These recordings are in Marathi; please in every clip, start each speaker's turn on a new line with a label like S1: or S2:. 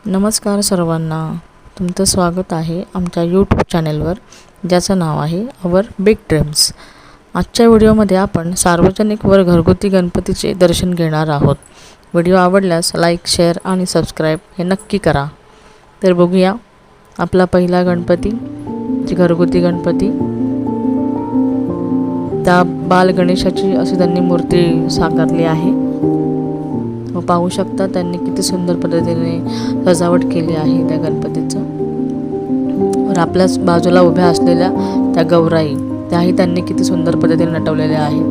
S1: नमस्कार सर्वांना, तुमचं स्वागत आहे आमच्या यूट्यूब चॅनलवर, ज्याचं नाव आहे अवर बिग ड्रीम्स। आजच्या व्हिडिओमध्ये आपण सार्वजनिक व घरगुती गणपतीचे दर्शन घेणार आहोत। व्हिडिओ आवडल्यास लाईक, शेअर आणि सबस्क्राईब हे नक्की करा। तर बघूया आपला पहिला गणपती, जी घरगुती गणपती, त्या बाल गणेशाची अशी त्यांनी मूर्ती साकारली आहे। पाहू शकता त्यांनी किती सुंदर पद्धतीने सजावट केली आहे त्या गणपतीचं। और आपल्याच बाजूला उभ्या असलेल्या त्या गौराई, त्याही त्यांनी किती सुंदर पद्धतीने नटवलेल्या आहेत।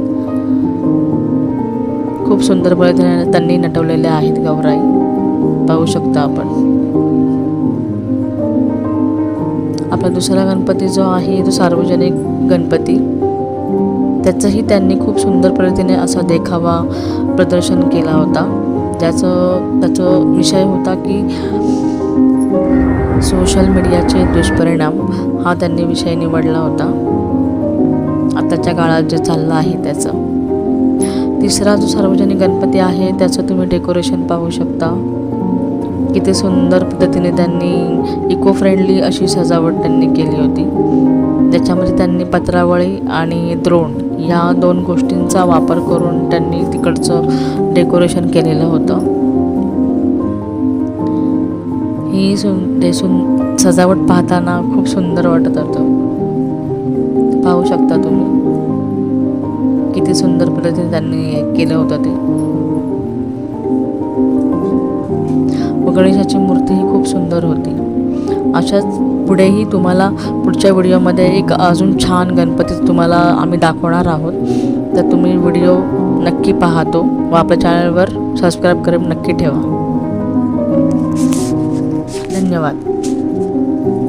S1: खूप सुंदर पद्धतीने त्यांनी नटवलेल्या आहेत गौराई, पाहू शकता आपण। आपला दुसरा गणपती जो आहे तो सार्वजनिक गणपती, त्याचंही त्यांनी खूप सुंदर पद्धतीने असा देखावा प्रदर्शन केला होता। त्याचा विषय होता की सोशल मीडियाचे दुष्परिणाम, हा त्यांनी विषय निवडला होता आताच्या काळात जे चाललं आहे त्याचं। तिसरा जो सार्वजनिक गणपती आहे त्याचं तुम्ही डेकोरेशन पाहू शकता, किती सुंदर पद्धतीने त्यांनी इको फ्रेंडली अशी सजावट त्यांनी केली होती। त्याच्यामध्ये त्यांनी पत्रावळी आणि द्रोण या दोन गोष्टींचा वापर करून त्यांनी तिकडचं डेकोरेशन केलेलं होतं। ही सजावट पाहताना खूप सुंदर वाटत होतं, पाहू शकता तुम्ही किती सुंदर पद्धतीने त्यांनी केलं होतं ते। गणेशाची मूर्ती ही खूप सुंदर होती। अशाच पुढेही तुम्हाला पुढच्या व्हिडिओमध्ये एक अजून छान गणपती तुम्हाला आम्ही दाखवणार आहोत। तर तुम्ही व्हिडिओ नक्की पाहतो व आपल्या चॅनलवर सबस्क्राईब करून नक्की ठेवा। धन्यवाद।